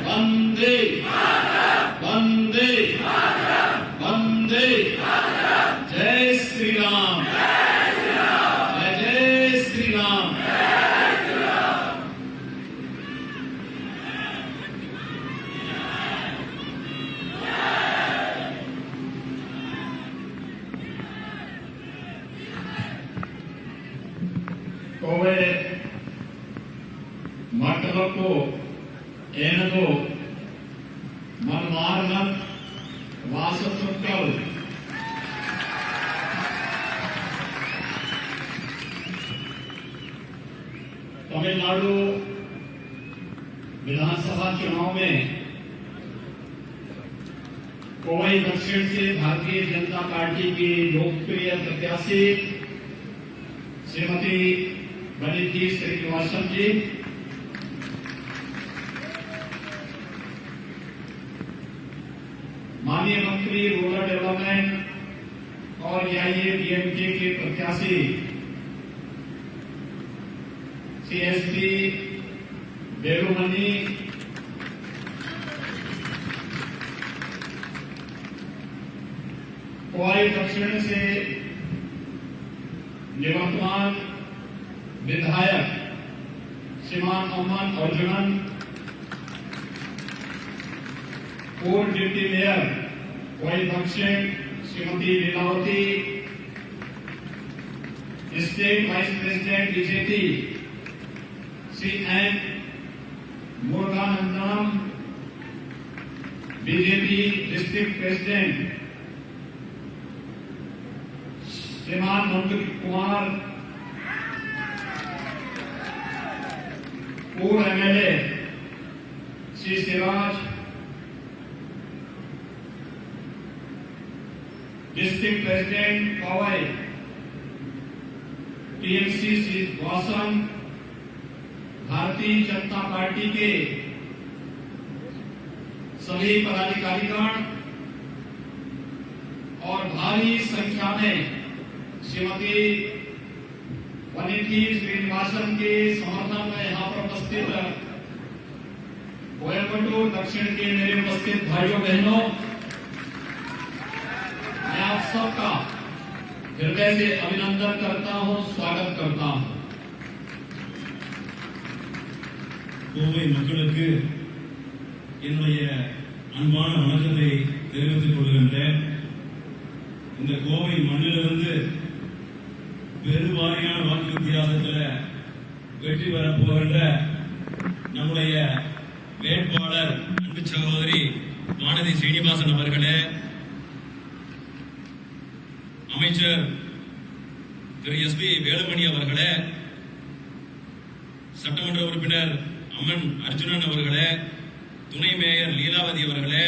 वंदे वंदे वंदे जय श्री राम जय जय श्री राम। कोवे मटको ಏನದು मनमार्ग वासत्वकल तमिलनाडु विधानसभा चुनाव में कोवई दक्षिण से भारतीय जनता पार्टी की लोकप्रिय प्रत्याशी श्रीमती वनिथी श्रीनिवासन जी, माननीय मंत्री रूरल डेवलपमेंट और एआईएडीएमके के प्रत्याशी सीएसपी वेलुमणि, कोवई दक्षिण से निवर्तमान विधायक श्रीमान अम्मन अर्जुनन, पूर्व डिप्टी मेयर कोवई दक्षिण Shrimati Leelavathi, state vice president BJP Shri N Muruganandam, BJP district president Shriman Nand Kumar, पूर्व MLA Shri Siraj, district president Kovai TMC Shri Vasan, Bharatiya Janata party के सभी पदाधिकारीगण और भारी संख्या में श्रीमती वनिथी श्रीनिवासन के समर्थन में यहाँ पर उपस्थित कोयम्बटूर दक्षिण के मेरे उपस्थित भाइयों बहनों, मैं आप सबका हृदय से अभिनंदन करता हूं, स्वागत करता हूं। கோவை மக்களுக்கு என்னுடைய அன்பான வணக்கத்தை தெரிவித்துக் கொள்கின்றேன். இந்த கோவை மண்ணிலிருந்து பெருவாரியான வாக்கு வித்தியாசத்தில் வெற்றி பெறப் போகின்ற நம்முடைய வேட்பாளர் அன்பு சகோதரி வானதி ஸ்ரீனிவாசன் அவர்களே, அமைச்சர் திரு எஸ்பி வேலுமணி அவர்களே, சட்டமன்ற உறுப்பினர் அம்மன் அர்ஜுனன் அவர்களே, துணை மேயர் லீலாவதி அவர்களே,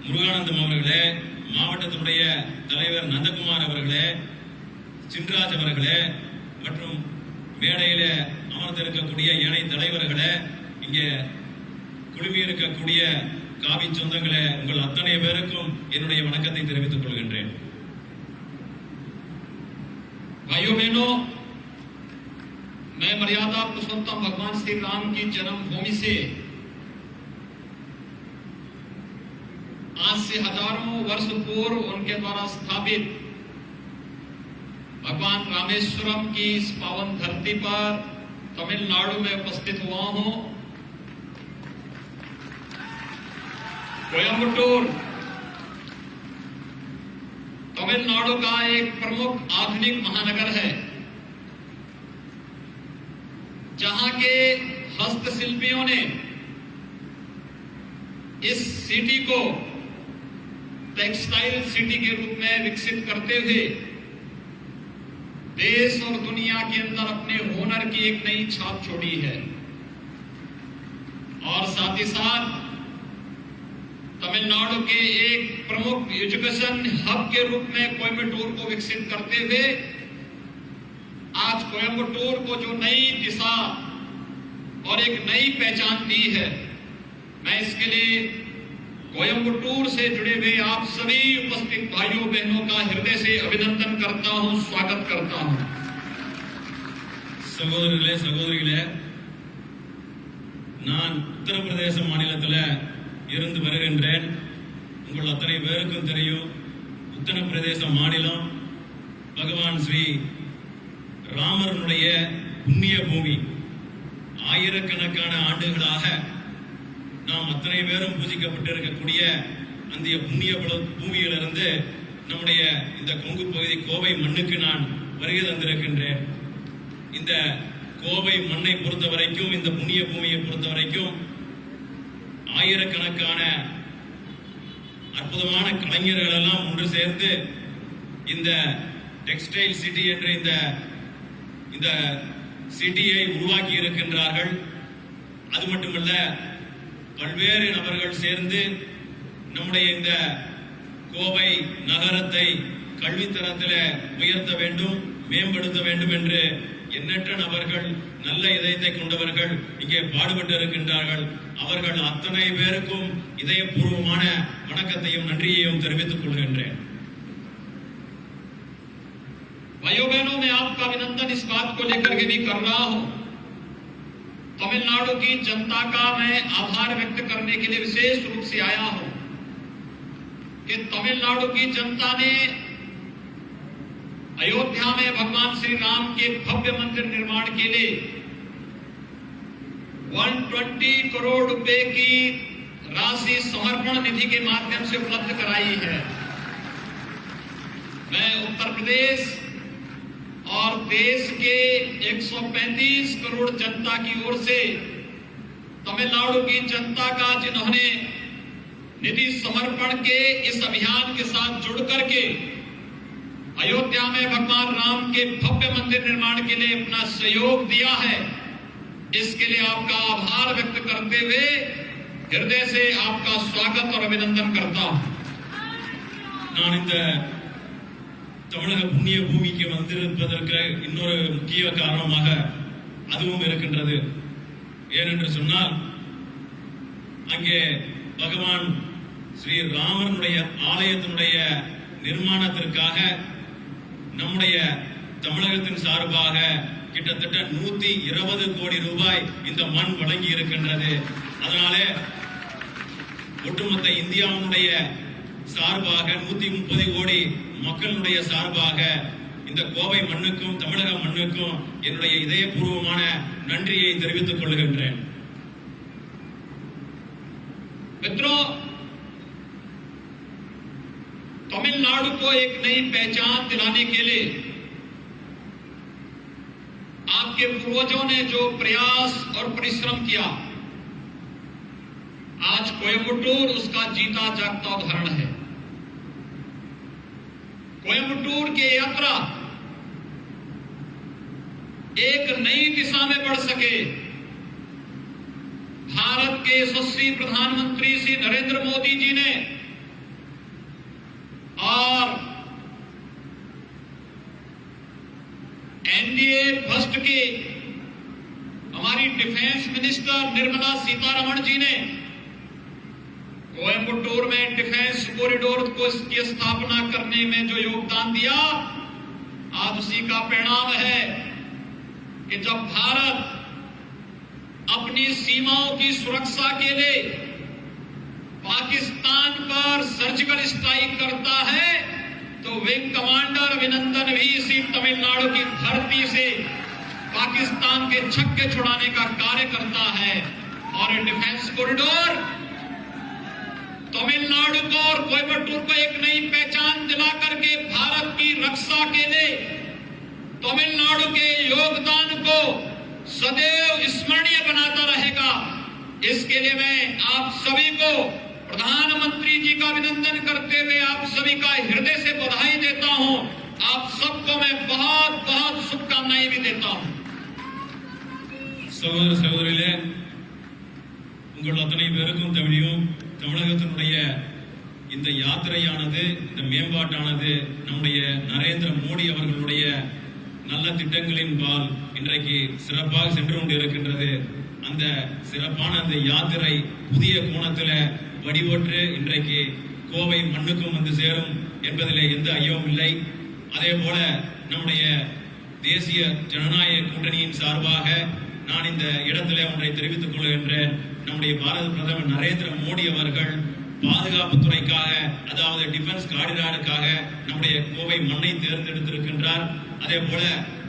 முருகானந்தம் அவர்களே, மாவட்டத்தினுடைய தலைவர் நந்தகுமார் அவர்களே, சின்ராஜ் அவர்களே மற்றும் மேடையில அமர்ந்திருக்கக்கூடிய இணை தலைவர்களே, இங்கே குழுமி இருக்கக்கூடிய காவி சொந்தங்களே, உங்கள் அத்தனை பேருக்கும் என்னுடைய வணக்கத்தை தெரிவித்துக் கொள்கின்றேன். भाइयों बहनों, मैं मर्यादा पुरुषोत्तम भगवान श्री राम की जन्मभूमि से आज से हजारों वर्ष पूर्व उनके द्वारा स्थापित भगवान रामेश्वरम की इस पावन धरती पर तमिलनाडु में उपस्थित हुआ हूं। कोयम्बटूर तमिलनाडु का एक प्रमुख आधुनिक महानगर है, जहां के हस्तशिल्पियों ने इस सिटी को टेक्सटाइल सिटी के रूप में विकसित करते हुए देश और दुनिया के अंदर अपने हुनर की एक नई छाप छोड़ी है। और साथ ही साथ तमिलनाडु के एक प्रमुख एजुकेशन हब के रूप में कोयम्बटूर को विकसित करते हुए आज कोयम्बटूर को जो नई दिशा और एक नई पहचान दी है, मैं इसके लिए कोयम्बटूर से जुड़े हुए आप सभी उपस्थित भाइयों बहनों का हृदय से अभिनंदन करता हूं, स्वागत करता हूं। சகோதரர்களே சகோதரிகளே, நான் உத்தரப்பிரதேச மாநிலத்தில் இருந்து வருகின்றேன். உங்கள் அத்தனை பேருக்கும் தெரியும், உத்தரப்பிரதேச மாநிலம் பகவான் ஸ்ரீ ராமருடைய புண்ணிய பூமி. ஆயிரக்கணக்கான ஆண்டுகளாக நாம் அத்தனை பேரும் பூஜிக்கப்பட்டிருக்கக்கூடிய அந்த புண்ணிய பூமியிலிருந்து நம்முடைய இந்த கொங்கு பகுதி கோவை மண்ணுக்கு நான் வருகை தந்திருக்கின்றேன். இந்த கோவை மண்ணை பொறுத்த வரைக்கும், இந்த புண்ணிய பூமியை பொறுத்த வரைக்கும் ஆயிரக்கணக்கான அற்புதமான கலைஞர்கள் எல்லாம் ஒன்று சேர்ந்து இந்த டெக்ஸ்டைல் சிட்டி என்ற இந்த சிட்டியை உருவாக்கி இருக்கின்றார்கள். அது மட்டுமல்ல, பல்வேறு நபர்கள் சேர்ந்து நம்முடைய இந்த கோவை நகரத்தை கல்வித்தரத்தில் உயர்த்த வேண்டும், மேம்படுத்த வேண்டும் என்று எண்ணற்ற நபர்கள், நல்ல இதயத்தை கொண்டவர்கள் இங்கே பாடுபட்டு இருக்கின்றார்கள். அவர்கள் அத்தனை பேருக்கும் இதயபூர்வமான வணக்கத்தையும் நன்றியையும் தெரிவித்துக் கொள்கின்றேன். भाइयों बहनों, मैं आपका अभिनंदन इस बात को लेकर के भी कर रहा हूं, तमिलनाडु की जनता का मैं आभार व्यक्त करने के लिए विशेष रूप से आया हूं कि तमिलनाडु की जनता ने अयोध्या में भगवान श्री राम के भव्य मंदिर निर्माण के लिए 120 करोड़ रुपए की राशि समर्पण निधि के माध्यम से उपलब्ध कराई है। मैं उत्तर प्रदेश और देश के 135 करोड़ जनता की ओर से तमिलनाडु की जनता का, जिन्होंने निधि समर्पण के इस अभियान के साथ जुड़ करके अयोध्या में भगवान राम के भव्य मंदिर निर्माण के लिए अपना सहयोग दिया है, इसके लिए आपका आभार व्यक्त करते हुए हृदय से आपका स्वागत और अभिनंदन करता हूं। நான் இந்த தமிழக புண்ணிய பூமிக்கு வந்திருப்பதற்கு இன்னொரு முக்கிய காரணமாக அதுவும் இருக்கின்றது. ஏனென்று சொன்னால், அங்கே பகவான் ஸ்ரீ ராமனுடைய ஆலயத்தினுடைய நிர்மாணத்திற்காக நம்முடைய தமிழகத்தின் சார்பாக கிட்டத்தட்ட 120 கோடி ரூபாய் இந்த மண் வழங்கி இருக்கின்றது. அதனாலே ஒட்டுமொத்த இந்தியாவுடைய சார்பாக 130 கோடி மக்களுடைய சார்பாக இந்த கோவை மண்ணுக்கும் தமிழக மண்ணுக்கும் என்னுடைய இதயபூர்வமான நன்றியை தெரிவித்துக் கொள்கின்றேன். मित्रों, तमिलनाडु को एक नई पहचान दिलाने के लिए आपके पूर्वजों ने जो प्रयास और परिश्रम किया, आज कोयम्बटूर उसका जीता जागता उदाहरण है। कोयम्बटूर की यात्रा एक नई दिशा में बढ़ सके, भारत के यशस्वी प्रधानमंत्री श्री नरेंद्र मोदी जी ने और एनडीए फर्स्ट की हमारी डिफेंस मिनिस्टर निर्मला सीतारमण जी ने कोयम्बटूर में डिफेंस कॉरिडोर को इसकी स्थापना करने में जो योगदान दिया, आज उसी का परिणाम है कि जब भारत अपनी सीमाओं की सुरक्षा के लिए पाकिस्तान पर सर्जिकल स्ट्राइक करता है, तो विंग कमांडर अभिनंदन भी इसी तमिलनाडु की धरती से पाकिस्तान के छक्के छुड़ाने का कार्य करता है। और डिफेंस कॉरिडोर तमिलनाडु को और कोयम्बटूर को एक नई पहचान दिला करके भारत की रक्षा के लिए तमिलनाडु के योगदान को सदैव स्मरणीय बनाता रहेगा। इसके लिए मैं आप सभी को, प्रधानमंत्री जी का अभिनंदन करते हुए आप सभी का हृदय से बधाई देता हूं। आप सबको मैं बहुत बहुत शुभकामनाएं भी देता हूं। சகோதர சகோதரிகளே, உங்கள் அத்தனை பேருக்கும் தமிழகத்தினுடைய இந்த யாத்திரையானது, இந்த மேம்பாட்டானது நம்முடைய நரேந்திர மோடி அவர்களுடைய நல்ல திட்டங்களின் பால் இன்றைக்கு சிறப்பாக சென்று கொண்டு இருக்கின்றது. அந்த சிறப்பான அந்த யாத்திரை புதிய கோணத்தில் வடிவற்று இன்றைக்கு கோவை மண்ணுக்கும் வந்து சேரும் என்பதிலே எந்த ஐயமும் இல்லை. அதே போல நம்முடைய தேசிய ஜனநாயக கூட்டணியின் சார்பாக நான் இந்த இடத்திலே ஒன்றை தெரிவித்துக் கொள்கின்றேன். நம்முடைய பாரத பிரதமர் நரேந்திர மோடி அவர்கள் பாதுகாப்பு துறைக்காக, அதாவது டிஃபென்ஸ் காரிடாருக்காக நம்முடைய கோவை மண்ணை தேர்ந்தெடுத்திருக்கின்றார். அதே போல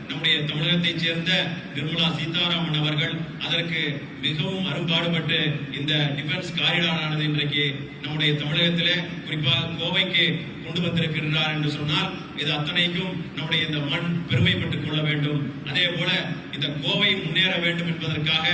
நம்முடைய தமிழகத்தைச் சேர்ந்த நிர்மலா சீதாராமன் அவர்கள் அதற்கு மிகவும் அரும்பாடுபட்டு இந்த டிஃபென்ஸ் காரிடாரானது இன்றைக்கு நம்முடைய தமிழகத்திலே குறிப்பாக கோவைக்கு கொண்டு வந்திருக்கின்றார் என்று சொன்னால் இது அத்தனைக்கும் நம்முடைய இந்த மண் பெருமைப்பட்டுக் கொள்ள வேண்டும். அதே போல இந்த கோவை முன்னேற வேண்டும் என்பதற்காக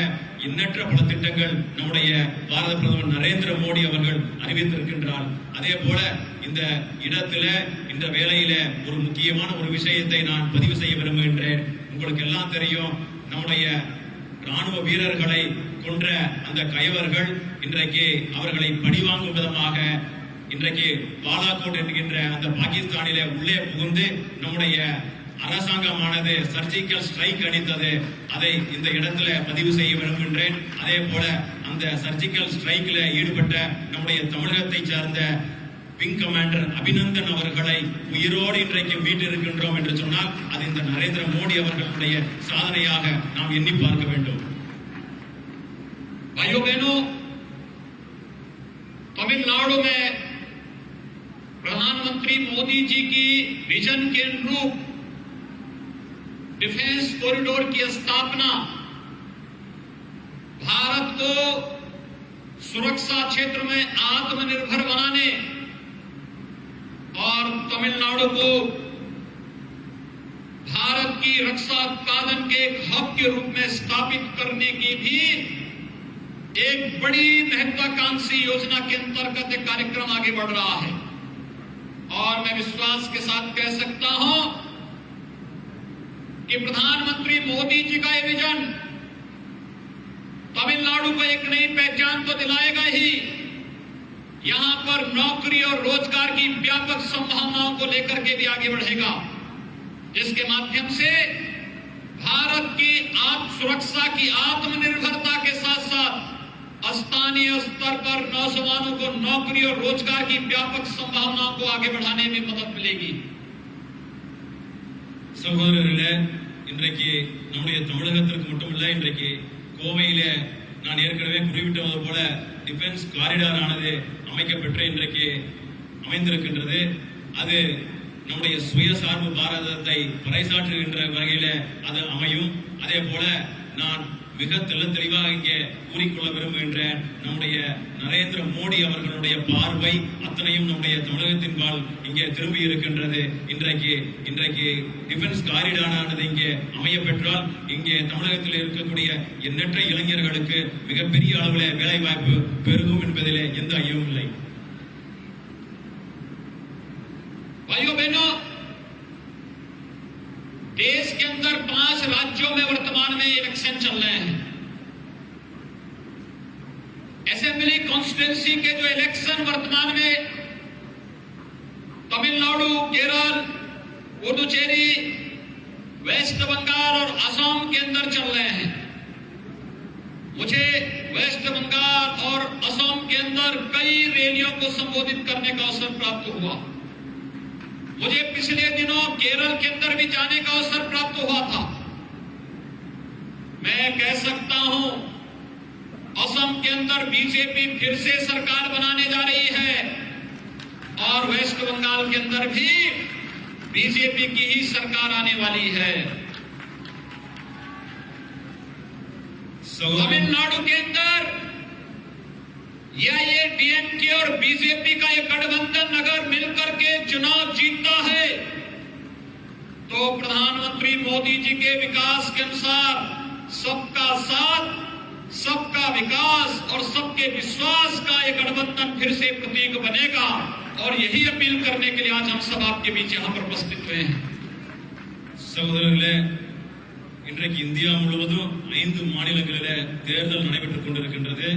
எண்ணற்ற பல திட்டங்கள் நம்முடைய பாரத பிரதமர் நரேந்திர மோடி அவர்கள் அறிவித்திருக்கின்றார். அதே போல இந்த இடத்துல இந்த வேளையில ஒரு முக்கியமான ஒரு விஷயத்தை நான் பதிவு செய்ய விரும்புகின்றேன். உங்களுக்கு எல்லாம் தெரியும், நம்முடைய ராணுவ வீரர்களை கொன்ற அந்த கயவர்கள் இன்றைக்கு அவர்களை பழிவாங்கும் விதமாக இன்றைக்கு பாலாகோட் என்கின்ற அந்த பாகிஸ்தானிலே உள்ளே புகுந்து நம்முடைய அரசாங்கமானது சர்ஜிக்கல் ஸ்ட்ரைக் அளித்தது. அதை இந்த இடத்துல பதிவு செய்ய விரும்புகின்றேன். அதே போல அந்த சர்ஜிக்கல் ஸ்ட்ரைக்ல ஈடுபட்ட நம்முடைய தமிழகத்தை சார்ந்த விங் கமாண்டர் அபிநந்தன் அவர்களை உயிரோடு இன்றைக்கு மீட்டிருக்கின்றோம் என்று சொன்னால் அது இந்த நரேந்திர மோடி அவர்களுடைய சாதனையாக நாம் எண்ணி பார்க்க வேண்டும். भाइयों बहनों, तमिलनाडु में प्रधानमंत्री मोदी जी की विजन के अनुरूप डिफेंस कॉरिडोर की स्थापना भारत को सुरक्षा क्षेत्र में आत्मनिर्भर बनाने और तमिलनाडु को भारत की रक्षा उत्पादन के एक हब के रूप में स्थापित करने की भी एक बड़ी महत्वाकांक्षी योजना के अंतर्गत एक कार्यक्रम आगे बढ़ रहा है। और मैं विश्वास के साथ कह सकता हूं कि प्रधानमंत्री मोदी जी का ये विजन तमिलनाडु को एक नई पहचान तो दिलाएगा ही, यहां पर नौकरी और रोजगार की व्यापक संभावनाओं को लेकर के भी आगे बढ़ेगा, जिसके माध्यम से भारत की सुरक्षा की आत्मनिर्भरता के साथ साथ स्थानीय स्तर पर नौजवानों को नौकरी और रोजगार की व्यापक संभावनाओं को आगे बढ़ाने में मदद मिलेगी। சகோதரர்களே, இன்றைக்கு நம்முடைய தமிழகத்திற்கு மட்டுமல்ல, இன்றைக்கு கோவையிலே நான் ஏற்கனவே குறிப்பிட்டது போல டிஃபென்ஸ் காரிடார் ஆனது அமைக்கப்பட்டு இன்றைக்கு அமைந்திருக்கின்றது. அது நம்முடைய சுயசார்பு பாரதத்தை பறைசாற்றுகின்ற வகையில அது அமையும். அதே போல நான் மிக தெளிவாக இங்கே கூறிக்கொள்ள விரும்புகின்றேன். நம்முடைய நரேந்திர மோடி அவர்களுடைய பார்வை அத்தனையும் நம்முடைய தமிழகத்தின் பால் இங்கே திரும்பி இருக்கின்றது. இன்றைக்கு டிஃபென்ஸ் காரிடாரானது இங்கே அமைய பெற்றால் இங்கே தமிழகத்தில் இருக்கக்கூடிய எண்ணற்ற இளைஞர்களுக்கு மிகப்பெரிய அளவில் வேலை வாய்ப்பு பெருகும் என்பதிலே எந்த ஐயமும் இல்லை. भाइयों बहनों, देश के अंदर 5 राज्यों में वर्तमान में इलेक्शन चल रहे हैं। असेंबली कॉन्स्टिट्यूंसी के जो इलेक्शन वर्तमान में तमिलनाडु, केरल, पुडुचेरी, वेस्ट बंगाल और असम के अंदर चल रहे हैं। मुझे वेस्ट बंगाल और असम के अंदर कई रैलियों को संबोधित करने का अवसर प्राप्त हुआ। मुझे पिछले दिनों केरल के अंदर भी जाने का अवसर प्राप्त हुआ था। मैं कह सकता हूं, असम के अंदर बीजेपी फिर से सरकार बनाने जा रही है और वेस्ट बंगाल के अंदर भी बीजेपी की ही सरकार आने वाली है। तमिलनाडु के अंदर ये डीएमके और बीजेपी का एक गठबंधन अगर मिलकर के चुनाव जीतता है तो प्रधानमंत्री मोदी जी के विकास के अनुसार सबका साथ, सबका विकास और सबके विश्वास का एक गठबंधन फिर से प्रतीक बनेगा। और यही अपील करने के लिए आज हम सब आपके बीच यहां पर उपस्थित हुए हैं। சகோதரர்களே, இன்றைக்கு இந்தியா முழுவதும் 5 மாநிலங்களிலே தேர்தல் நடைபெற்றுக் கொண்டிருக்கின்றது.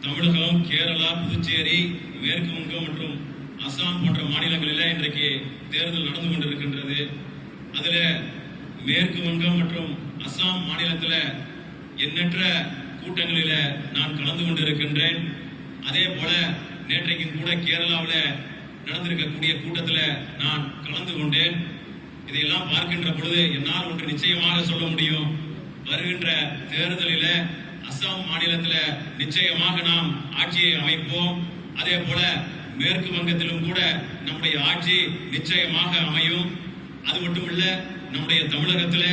தமிழகம், கேரளா, புதுச்சேரி, மேற்கு வங்கம் மற்றும் அசாம் போன்ற மாநிலங்களில் இன்றைக்கு தேர்தல் நடந்து கொண்டிருக்கின்றது. அதுல மேற்கு வங்கம் மற்றும் அசாம் மாநிலத்தில் எண்ணற்ற கூட்டங்களில நான் கலந்து கொண்டிருக்கின்றேன். அதே போல நேற்றைக்கும் கூட கேரளாவில் நடந்திருக்கக்கூடிய கூட்டத்தில் நான் கலந்து கொண்டேன். இதையெல்லாம் பார்க்கின்ற பொழுது என்னால் ஒன்று நிச்சயமாக சொல்ல முடியும். வருகின்ற தேர்தலில் அசாம் மாநிலத்தில் நிச்சயமாக நாம் ஆட்சியை அமைப்போம். அதே போல மேற்கு வங்கத்திலும் கூட நம்முடைய ஆட்சி நிச்சயமாக அமையும். அது மட்டுமல்ல, நம்முடைய தமிழகத்தில்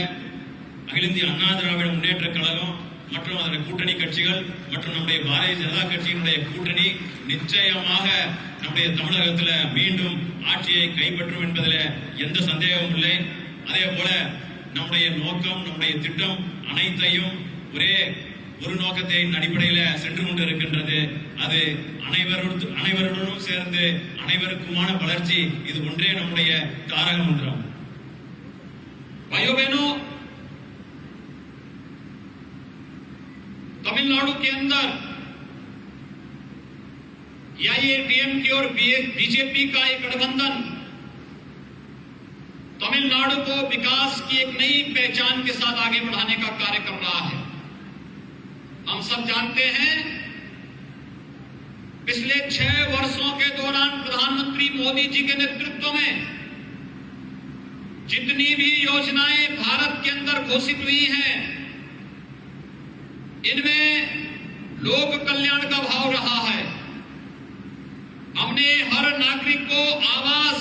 அகில இந்திய அண்ணா திராவிட முன்னேற்ற கழகம் மற்றும் அதன் கூட்டணி கட்சிகள் மற்றும் நம்முடைய பாரதிய ஜனதா கட்சியினுடைய கூட்டணி நிச்சயமாக நம்முடைய தமிழகத்தில் மீண்டும் ஆட்சியை கைப்பற்றும் என்பதில் எந்த சந்தேகமும் இல்லை. அதே போல நம்முடைய நோக்கம், நம்முடைய திட்டம் அனைத்தையும் ஒரே ஒரு நோக்கத்தின் அடிப்படையில் சென்று கொண்டிருக்கின்றது. அது அனைவருடனும் சேர்ந்து அனைவருக்குமான வளர்ச்சி. இது ஒன்றே நம்முடைய தாரக மந்திரம். भाइयों बहनों, तमिलनाडु के अंदर एआईएडीएमके और बीजेपी का एक गठबंधन तमिलनाडु को विकास की एक नई पहचान के साथ आगे बढ़ाने का कार्य कर रहा है। हम सब जानते हैं, पिछले 6 वर्षों के दौरान प्रधानमंत्री मोदी जी के नेतृत्व में जितनी भी योजनाएं भारत के अंदर घोषित हुई हैं, इनमें लोक कल्याण का भाव रहा है। हमने हर नागरिक को आवास,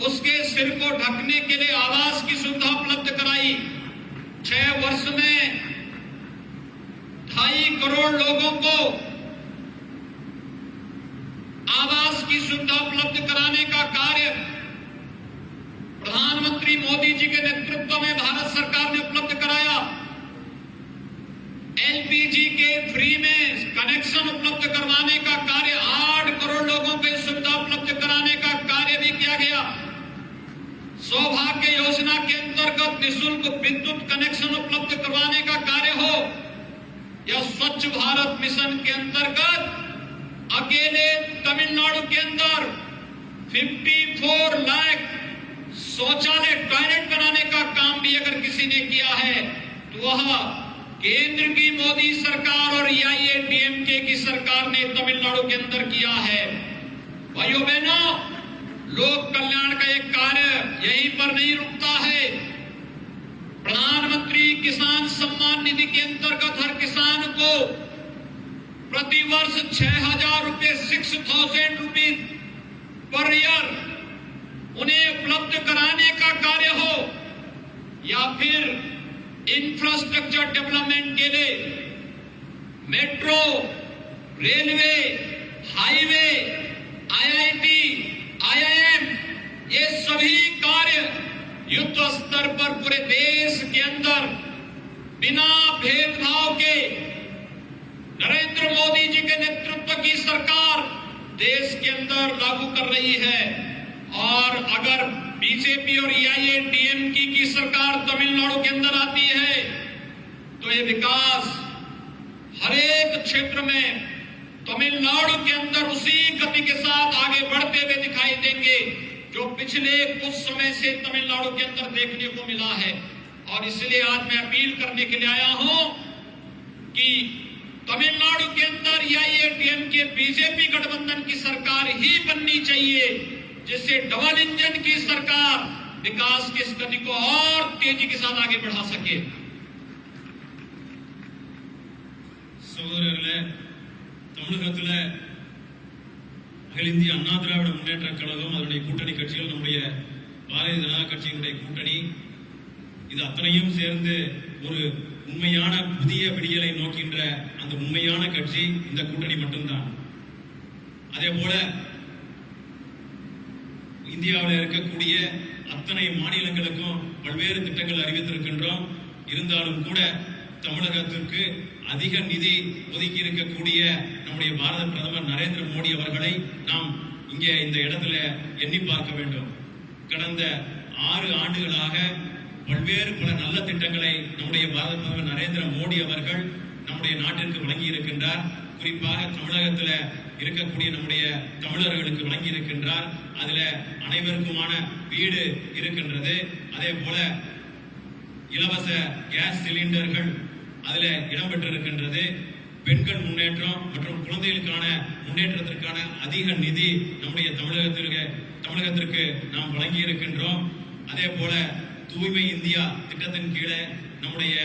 उसके सिर को ढकने के लिए आवास की सुविधा उपलब्ध कराई। 6 वर्ष में 2.5 करोड़ लोगों को आवास की सुविधा उपलब्ध कराने का कार्य प्रधानमंत्री मोदी जी के नेतृत्व में भारत सरकार ने उपलब्ध कराया। एलपीजी के फ्री में कनेक्शन उपलब्ध करवाने का कार्य, 8 करोड़ लोगों को सुविधा उपलब्ध कराने का कार्य भी किया गया। सौभाग्य योजना के अंतर्गत निःशुल्क विद्युत कनेक्शन उपलब्ध करवाने का कार्य हो, या स्वच्छ भारत मिशन के अंतर्गत अकेले तमिलनाडु के अंदर 54 लाख शौचालय, टॉयलेट बनाने का काम भी अगर किसी ने किया है तो वह केंद्र की मोदी सरकार और एआईएडीएमके की सरकार ने तमिलनाडु के अंदर किया है। भाइयों बहनों, लोक कल्याण का एक कार्य यहीं पर नहीं रुकता है। प्रधानमंत्री किसान सम्मान निधि के अंतर्गत हर किसान को प्रतिवर्ष 6,000 रुपए, 6,000 रुपीज पर ईयर उन्हें उपलब्ध कराने का कार्य हो, या फिर इंफ्रास्ट्रक्चर डेवलपमेंट के लिए metro, railway, highway, IIT, IIM, ये सभी कार्य युद्ध स्तर पर पूरे देश के अंदर बिना भेदभाव के नरेंद्र मोदी जी के नेतृत्व की सरकार देश के अंदर लागू कर रही है। और अगर बीजेपी और एआईएडीएमके की सरकार तमिलनाडु के अंदर आती है तो ये विकास हर एक क्षेत्र में तमिलनाडु के अंदर उसी गति के साथ आगे बढ़ते हुए दिखाई देंगे जो पिछले कुछ समय से तमिलनाडु के अंदर देखने को मिला है। और इसलिए आज मैं अपील करने के लिए आया हूं कि तमिलनाडु के अंदर एआईएडीएमके बीजेपी गठबंधन की सरकार ही बननी चाहिए, जिससे डबल इंजन की सरकार विकास की इस गति को और तेजी के साथ आगे बढ़ा सके। சகோதரர்களே, தமிழகத்தில் அகில இந்திய அண்ணா திராவிட முன்னேற்ற கழகம், அதனுடைய கூட்டணி கட்சிகள், நம்முடைய பாரதிய ஜனதா கட்சியினுடைய கூட்டணி, இது அத்தனையும் சேர்ந்து ஒரு உண்மையான புதிய விடியலை நோக்கின்ற அந்த உண்மையான கட்சி இந்த கூட்டணி மட்டும்தான். அதே போல இந்தியாவில் இருக்கக்கூடிய அத்தனை மாநிலங்களுக்கும் பல்வேறு திட்டங்கள் அறிவித்திருக்கின்றோம். இருந்தாலும் கூட தமிழகத்திற்கு அதிக நிதி ஒதுக்கி இருக்கக்கூடிய நம்முடைய பாரத பிரதமர் நரேந்திர மோடி அவர்களை நாம் இங்கே இந்த இடத்துல எண்ணி பார்க்க வேண்டும். கடந்த 6 ஆண்டுகளாக பல்வேறு பல நல்ல திட்டங்களை நம்முடைய பாரத பிரதமர் நரேந்திர மோடி அவர்கள் நம்முடைய நாட்டிற்கு வழங்கி இருக்கின்றார். குறிப்பாக தமிழகத்துல இருக்கக்கூடிய நம்முடைய தமிழர்களுக்கு வழங்கி இருக்கின்றார். அதுல அனைவருக்குமான வீடு இருக்கின்றது. அதே போல இலவச கேஸ் சிலிண்டர்கள் அதுல இடம்பெற்றிருக்கின்றது. பெண்கள் முன்னேற்றம் மற்றும் குழந்தைகளுக்கான முன்னேற்றத்திற்கான அதிக நிதி நம்முடைய தமிழகத்திற்கு நாம் வழங்கி இருக்கின்றோம். அதே போல தூய்மை இந்தியா திட்டத்தின் கீழே நம்முடைய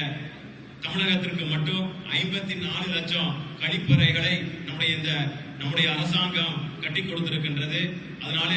தமிழகத்திற்கு மட்டும் 54 லட்சம் கழிப்பறைகளை நம்முடைய அரசாங்கம் கட்டி கொடுத்திருக்கின்றது. அதனால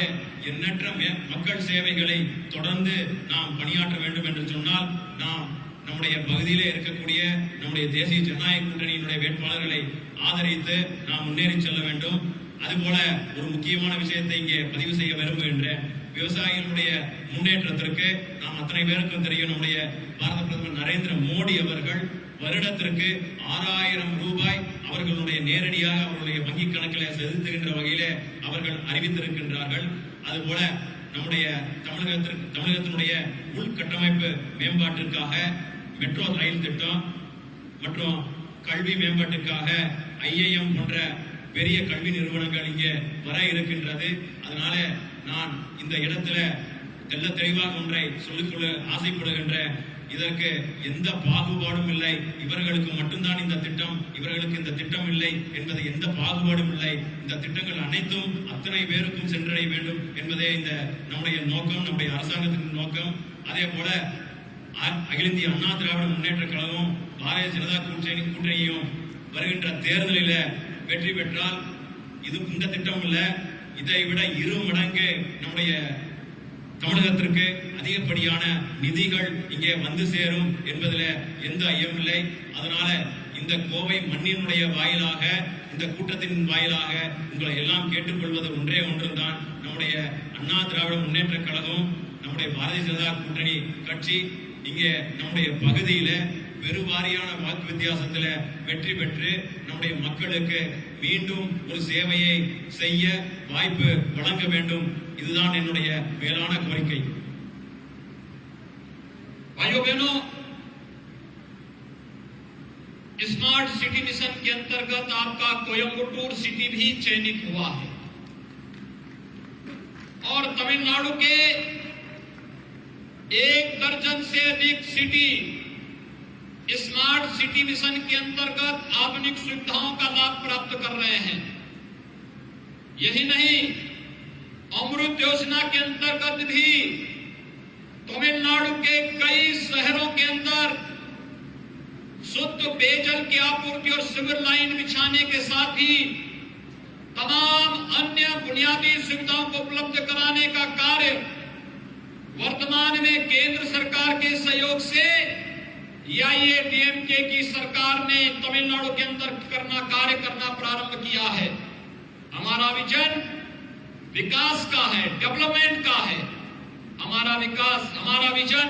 எண்ணற்ற மக்கள் சேவைகளை தொடர்ந்து நாம் பணியாற்ற வேண்டும் என்று சொன்னால் நாம் நம்முடைய பகுதியிலே இருக்கக்கூடிய நம்முடைய தேசிய ஜனநாயக கூட்டணியினுடைய வேட்பாளர்களை ஆதரித்து நாம் முன்னேறி செல்ல வேண்டும். அதுபோல ஒரு முக்கியமான விஷயத்தை இங்கே பதிவு செய்ய விரும்புகின்றேன். விவசாயிகளுடைய முன்னேற்றத்திற்கு நாம் அத்தனை பேருக்கும் தெரியும், நம்முடைய பாரத பிரதமர் நரேந்திர மோடி அவர்கள் வருடத்திற்கு 6000 ரூபாய் அவர்களுடைய நேரடியாக அவர்களுடைய வங்கிக் கணக்கில் செலுத்துகின்ற வகையிலே அவர்கள் அறிவித்திருக்கின்றார்கள். அதுபோல நம்முடைய தமிழகத்தினுடைய உள்கட்டமைப்பு மேம்பாட்டிற்காக மெட்ரோ ரயில் திட்டம் மற்றும் கல்வி மேம்பாட்டுக்காக IIM போன்ற பெரிய கல்வி நிறுவனங்கள் இங்கே வர இருக்கின்றது. அதனால நான் இந்த இடத்துல தெல்ல தெளிவாக ஒன்றை சொல்லிக்கொள்ள ஆசைப்படுகின்ற, இதற்கு எந்த பாகுபாடும் இல்லை, இவர்களுக்கு மட்டும்தான் இந்த திட்டம், இவர்களுக்கு இந்த திட்டம் இல்லை என்பது எந்த பாகுபாடும் இல்லை. இந்த திட்டங்கள் அனைத்தும் அத்தனை பேருக்கும் சென்றடைய வேண்டும் என்பதே இந்த நம்முடைய நோக்கம், நம்முடைய அரசாங்கத்தின் நோக்கம். அதே போல அகில இந்திய அண்ணா திராவிட முன்னேற்ற கழகம் பாரதிய ஜனதா கூட்டணியும் வருகின்ற தேர்தலில் வெற்றி பெற்றால் இது இந்த திட்டம் இல்ல, இதை விட 2 மடங்கு நம்முடைய தமிழகத்திற்கு அதிகப்படியான நிதிகள் இங்கே வந்து சேரும் என்பதில் எந்த ஐயம் இல்லை. அதனால இந்த கோவை மண்ணினுடைய வாயிலாக, இந்த கூட்டத்தின் வாயிலாக உங்களை எல்லாம் கேட்டுக்கொள்வது ஒன்றே ஒன்றுதான். நம்முடைய அண்ணா திராவிட முன்னேற்ற கழகம், நம்முடைய பாரதிய ஜனதா கூட்டணி கட்சி இங்கே நம்முடைய பகுதியில பெருவாரியான வாக்கு வித்தியாசத்தில் வெற்றி பெற்று நம்முடைய மக்களுக்கு மீண்டும் ஒரு சேவையை செய்ய வாய்ப்பு வழங்க வேண்டும். இதுதான் என்னுடைய மேலான கோரிக்கை. भाइयों बहनों, स्मार्ट सिटी मिशन के अंतर्गत आपका कोयम्बटूर सिटी भी चयनित हुआ है और तमिलनाडु के 1 दर्जन से अधिक सिटी स्मार्ट सिटी मिशन के अंतर्गत आधुनिक सुविधाओं का लाभ प्राप्त कर रहे हैं। यही नहीं, अमृत योजना के अंतर्गत भी तमिलनाडु के कई शहरों के अंदर शुद्ध पेयजल की आपूर्ति और सीवर लाइन बिछाने के साथ ही तमाम अन्य बुनियादी सुविधाओं को उपलब्ध कराने का कार्य वर्तमान में केंद्र सरकार के सहयोग से AIADMK की सरकार ने तमिलनाडु के अंदर कार्य करना प्रारंभ किया है। हमारा विजन विकास का है, डेवलपमेंट का है। हमारा विजन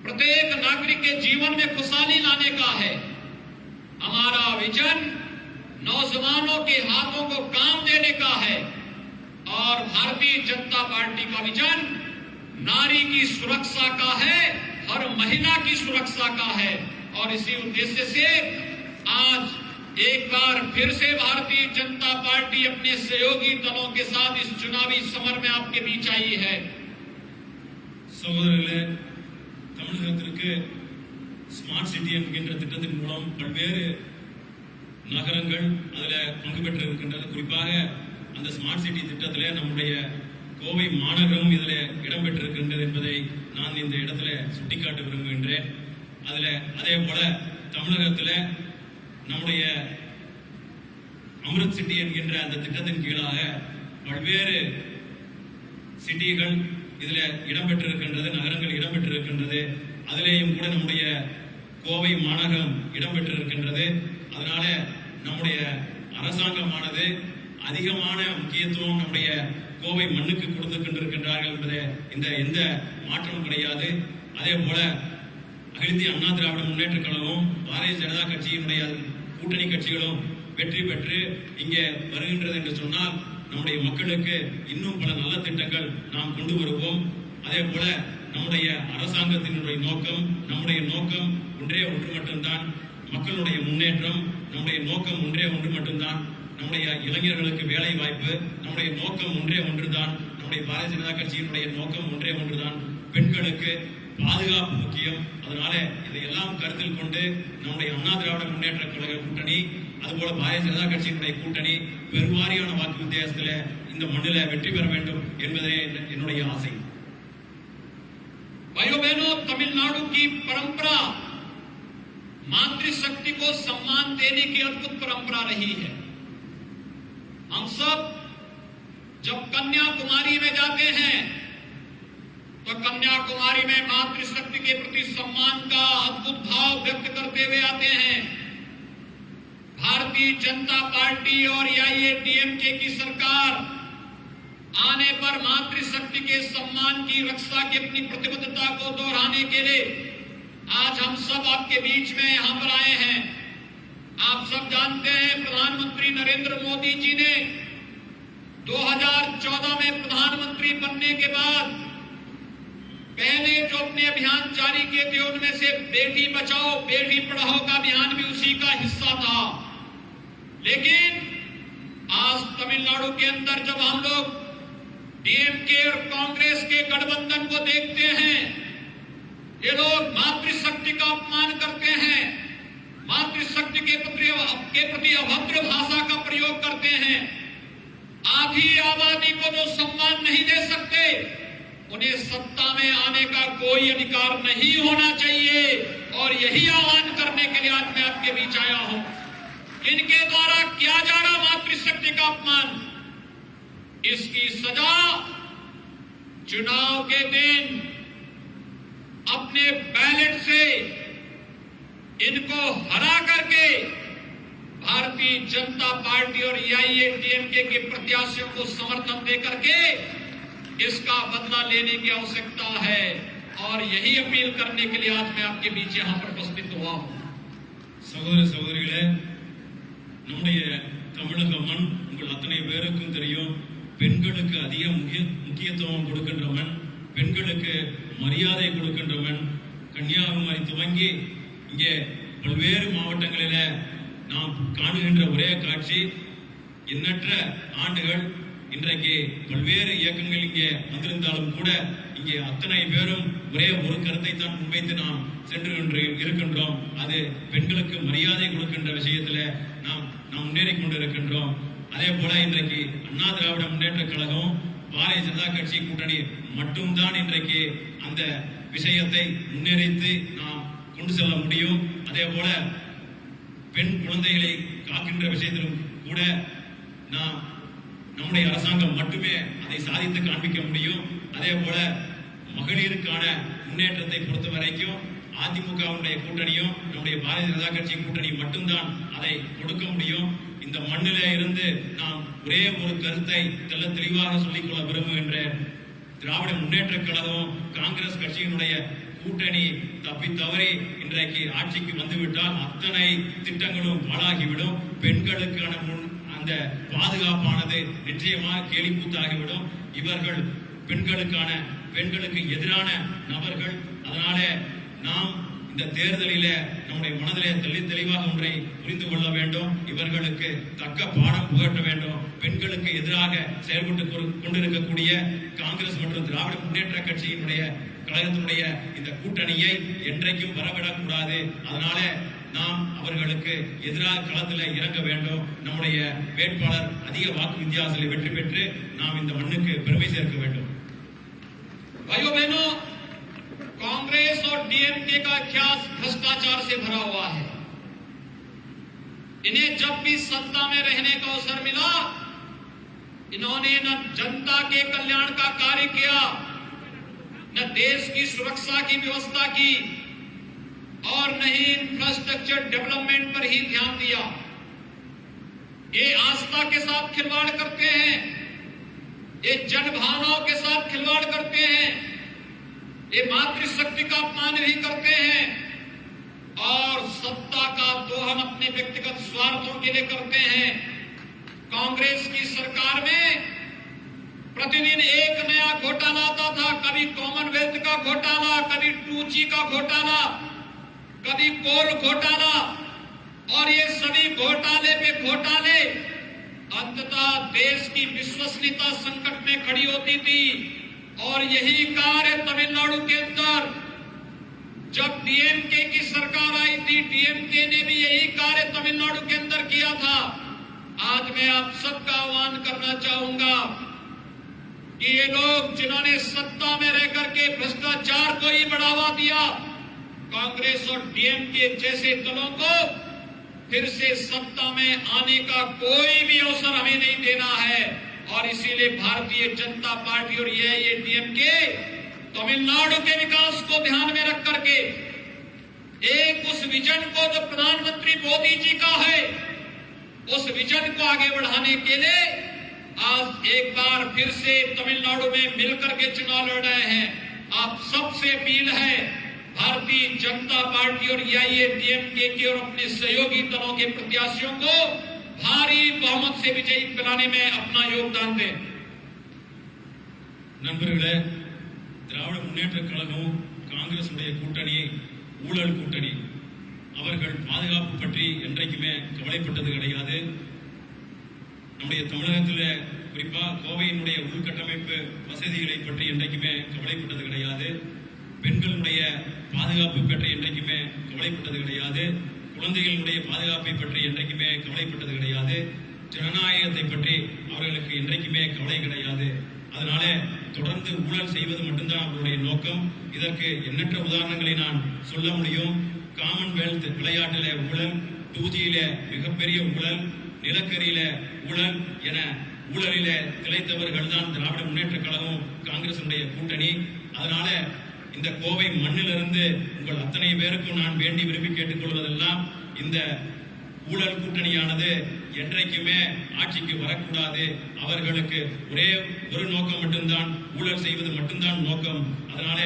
प्रत्येक नागरिक के जीवन में खुशहाली लाने का है। हमारा विजन नौजवानों के हाथों को काम देने का है और भारतीय जनता पार्टी का विजन नारी की सुरक्षा का है, हर महिला की सुरक्षा का है। और इसी उद्देश्य से आज एक बार फिर से भारतीय जनता पार्टी अपने सहयोगी दलों के साथ इस चुनावी समर में आपके बीच आई है। சகோதரர்களே, தமிழகத்திற்கு ஸ்மார்ட் சிட்டி என்கின்ற திட்டத்தின் மூலம் பல்வேறு நகரங்கள் அதில் பங்கு பெற்று இருக்கின்றது. குறிப்பாக அந்த ஸ்மார்ட் சிட்டி திட்டத்தில் நம்முடைய கோவை மாநகரம் இதில் இடம்பெற்றிருக்கின்றது என்பதை நான் இந்த இடத்துல சுட்டிக்காட்ட விரும்புகின்றேன். அதே போல தமிழகத்தில் நம்முடைய அமிர்த் சிட்டி என்கின்ற அந்த திட்டத்தின் கீழாக பல்வேறு சிட்டிகள் இதில் இடம்பெற்றிருக்கின்றது, நகரங்கள் இடம்பெற்றிருக்கின்றது. அதிலேயும் கூட நம்முடைய கோவை மாநகரம் இடம்பெற்றிருக்கின்றது. அதனால நம்முடைய அரசாங்கமானது அதிகமான முக்கியத்துவம் நம்முடைய கோவை மண்ணுக்கு கொடுத்து கொண்டிருக்கின்றார்கள் என்பது இந்த எந்த மாற்றம் கிடையாது. அதே போல அகில இந்திய அண்ணா திராவிட முன்னேற்ற கழகம், பாரதிய ஜனதா கட்சியினுடைய கூட்டணி கட்சிகளும் வெற்றி பெற்று இங்கே வருகின்றது என்று சொன்னால் நம்முடைய மக்களுக்கு இன்னும் பல நல்ல திட்டங்கள் நாம் கொண்டு வருவோம். அதே போல நம்முடைய அரசாங்கத்தினுடைய நோக்கம், நம்முடைய நோக்கம் ஒன்று மட்டும்தான், மக்களுடைய முன்னேற்றம் நம்முடைய நோக்கம் ஒன்றே ஒன்று மட்டும்தான். நம்முடைய இளைஞர்களுக்கு வேலை வாய்ப்பு நம்முடைய நோக்கம் ஒன்றே ஒன்றுதான். நம்முடைய பாரதிய ஜனதா கட்சியினுடைய நோக்கம் ஒன்றே ஒன்றுதான். பெண்களுக்கு பாதுகாப்பு முக்கியம். அதனால இதையெல்லாம் கருத்தில் கொண்டு நம்முடைய அண்ணா திராவிட முன்னேற்ற கழக கூட்டணி அதுபோல பாரதிய ஜனதா கட்சியினுடைய கூட்டணி பெருவாரியான வாக்கு வித்தியாசத்துல இந்த மண்ணில வெற்றி பெற வேண்டும் என்பதே என்னுடைய ஆசை. भाइयों बहनों, तमिलनाडु की परंपरा मातृशक्ति को सम्मान देने की अद्भुत परंपरा रही है। हम सब जब कन्याकुमारी में जाते हैं तो कन्याकुमारी में मातृशक्ति के प्रति सम्मान का अद्भुत भाव व्यक्त करते हुए आते हैं। भारतीय जनता पार्टी और एआईएडीएमके की सरकार आने पर मातृशक्ति के सम्मान की रक्षा की अपनी प्रतिबद्धता को दोहराने के लिए आज हम सब आपके बीच में यहां पर आए हैं। आप सब जानते हैं प्रधानमंत्री नरेंद्र मोदी जी ने 2014 में प्रधानमंत्री बनने के बाद पहले जो अपने अभियान जारी किए थे उनमें से बेटी बचाओ बेटी पढ़ाओ का अभियान भी उसी का हिस्सा था। लेकिन आज तमिलनाडु के अंदर जब हम लोग डीएमके और कांग्रेस के गठबंधन को देखते हैं, ये लोग मातृशक्ति का अपमान करते हैं, मातृशक्ति के प्रति अभद्र भाषा का प्रयोग करते हैं। आधी आबादी को जो सम्मान नहीं दे सकते उन्हें सत्ता में आने का कोई अधिकार नहीं होना चाहिए। और यही आह्वान करने के लिए आज मैं आपके बीच आया हूं। इनके द्वारा किया जा रहा मातृशक्ति का अपमान, इसकी सजा चुनाव के दिन अपने बैलेट से इनको हरा करके भारतीय जनता पार्टी और एआईएडीएमके के प्रत्याशियों को समर्थन देकर के इसका बदला लेने की आवश्यकता है। और यही अपील करने के लिए आज मैं आपके बीच यहां पर उपस्थित हुआ हूं। சகோதர சகோதரிகளே, நம்முடைய தமிழக மண் உங்கள் அத்தனை பேருக்கும் தெரியும். பெண்களுக்கு அதிக முக்கியத்துவம் கொடுக்கின்ற மண், பெண்களுக்கு மரியாதை கொடுக்கின்ற மண். கன்னியாகுமரி துவங்கி இங்கே பல்வேறு மாவட்டங்களில நாம் காணுகின்ற ஒரே காட்சி, எண்ணற்ற ஆண்டுகள் இன்றைக்கு பல்வேறு இயக்கங்கள் இங்கே வந்திருந்தாலும் கூட இங்கே அத்தனை பேரும் ஒரே ஒரு கருத்தை தான் முன்வைத்து நாம் சென்று இருக்கின்றோம். அது பெண்களுக்கு மரியாதை கொடுக்கின்ற விஷயத்துல நாம் முன்னேறி கொண்டிருக்கின்றோம். அதே போல இன்றைக்கு அண்ணா திராவிட முன்னேற்ற கழகம் பாரதிய ஜனதா கட்சி கூட்டணி மட்டும்தான் இன்றைக்கு அந்த விஷயத்தை முன்னெடுத்து நாம் கொண்டு செல்ல முடியும். அதே போல பெண் குழந்தைகளை காக்கின்ற விஷயத்திலும் கூட நாம் நம்முடைய அரசாங்கம் மட்டுமே அதை சாதித்து காண்பிக்க முடியும். அதே போல மகளிருக்கான முன்னேற்றத்தை பொறுத்த வரைக்கும் அதிமுகவுடைய கூட்டணியும் நம்முடைய பாரதிய ஜனதா கட்சி கூட்டணி மட்டும்தான் அதை கொடுக்க முடியும். இந்த மண்ணிலே இருந்து நாம் ஒரே ஒரு கருத்தை தெல்ல தெளிவாக சொல்லிக்கொள்ள விரும்புகின்ற திராவிட முன்னேற்ற கழகம் காங்கிரஸ் கட்சியினுடைய கூட்டணி தப்பி தவறி இன்றைக்கு ஆட்சிக்கு வந்துவிட்டால் அத்தனை திட்டங்களும் பாழாகிவிடும். பெண்களுக்கான அந்த பாதுகாப்பானது நிச்சயமாக கேலிக்கூத்தாகிவிடும். இவர்கள் பெண்களுக்கு எதிரான நபர்கள். அதனால நாம் இந்த தேர்தலில நம்முடைய மனதிலே தெளிவாக ஒன்றை புரிந்து கொள்ள வேண்டும். இவர்களுக்கு தக்க பாடம் புகட்ட வேண்டும். பெண்களுக்கு எதிராக செயல்பட்டு கொண்டிருக்கக்கூடிய காங்கிரஸ் மற்றும் திராவிட முன்னேற்ற கட்சியினுடைய கழகத்தினுடைய இந்த கூட்டணியை என்றைக்கும் வரவிடக்கூடாது. அதனால நாம் அவர்களுக்கு எதிராக களத்தில் இறங்க வேண்டும். நம்முடைய வேட்பாளர் அதிக வாக்கு வித்தியாசத்தில் வெற்றி பெற்று நாம் இந்த மண்ணுக்கு பெருமை சேர்க்க வேண்டும். भाइयों बहनों, कांग्रेस और डीएमके का इतिहास भ्रष्टाचार से भरा हुआ है। इन्हें जब भी सत्ता में रहने का अवसर मिला, इन्होंने न जनता के कल्याण का कार्य किया, न देश की सुरक्षा की व्यवस्था की और न ही इंफ्रास्ट्रक्चर डेवलपमेंट पर ही ध्यान दिया। ये आस्था के साथ खिलवाड़ करते हैं, ये जनभावनाओं के साथ खिलवाड़ करते हैं, ये मातृशक्ति का अपमान भी करते हैं और सत्ता का दोहन अपने व्यक्तिगत स्वार्थों के लिए करते हैं। कांग्रेस की सरकार में प्रतिदिन एक नया घोटाला आता था। कभी कॉमनवेल्थ का घोटाला, कभी 2G का घोटाला, कभी कोल घोटाला, और ये सभी घोटाले पे घोटाले अंततः देश की विश्वसनीयता संकट में खड़ी होती थी। और यही कार्य तमिलनाडु के अंदर जब डीएमके की सरकार आई थी, डीएमके ने भी यही कार्य तमिलनाडु के अंदर किया था। आज मैं आप सबका आह्वान करना चाहूंगा कि ये लोग जिन्होंने सत्ता में रह करके भ्रष्टाचार को ही बढ़ावा दिया, कांग्रेस और डीएमके जैसे दलों को फिर से सत्ता में आने का कोई भी अवसर हमें नहीं देना है। और इसीलिए भारतीय जनता पार्टी और ये डीएमके तमिलनाडु के विकास को ध्यान में रख करके एक उस विजन को जो प्रधानमंत्री मोदी जी का है, उस विजन को आगे बढ़ाने के लिए आज एक बार फिर से तमिलनाडु में मिलकर के चुनाव लड़ रहे हैं। आप सबसे अपील है, भारतीय जनता पार्टी और एआईएडीएमके के और अपने सहयोगी दलों के प्रत्याशियों को भारी बहुमत से विजयी बनाने में अपना योगदान दें। நண்பர்களே, திராவிட முன்னேற்ற கழகம் காங்கிரஸ் கூட்டணி ஊழல் கூட்டணி. அவர்கள் பாதுகாப்பு பற்றி என்றைக்குமே கவலைப்பட்டது கிடையாது. நம்முடைய தமிழகத்தில் குறிப்பா கோவையினுடைய உள்கட்டமைப்பு வசதிகளை பற்றி என்றைக்குமே கவலைப்பட்டது கிடையாது. பெண்களுடைய பாதுகாப்பு பற்றி என்றைக்குமே கவலைப்பட்டது கிடையாது. குழந்தைகளுடைய பாதுகாப்பை பற்றி என்றைக்குமே கவலைப்பட்டது கிடையாது. ஜனநாயகத்தை பற்றி அவர்களுக்கு என்றைக்குமே கவலை கிடையாது. அதனால தொடர்ந்து ஊழல் செய்வது மட்டும்தான் அவருடைய நோக்கம். இதற்கு எண்ணற்ற உதாரணங்களை நான் சொல்ல முடியும். காமன்வெல்த் விளையாட்டில ஊழல், 2Gயில மிகப்பெரிய ஊழல், நிலக்கரியில ஊழல் என ஊழலில திளைத்தவர்கள் தான் திராவிட முன்னேற்ற கழகம் காங்கிரஸ் கூட்டணி. அதனால இந்த கோவை மண்ணிலிருந்து உங்கள் அத்தனை பேருக்கும் நான் வேண்டி விரும்பி கேட்டுக்கொள்வதெல்லாம், இந்த ஊழல் கூட்டணியானது என்றைக்குமே ஆட்சிக்கு வரக்கூடாது. அவர்களுக்கு ஒரே ஒரு நோக்கம் மட்டும்தான், ஊழல் செய்வது மட்டும்தான் நோக்கம். அதனால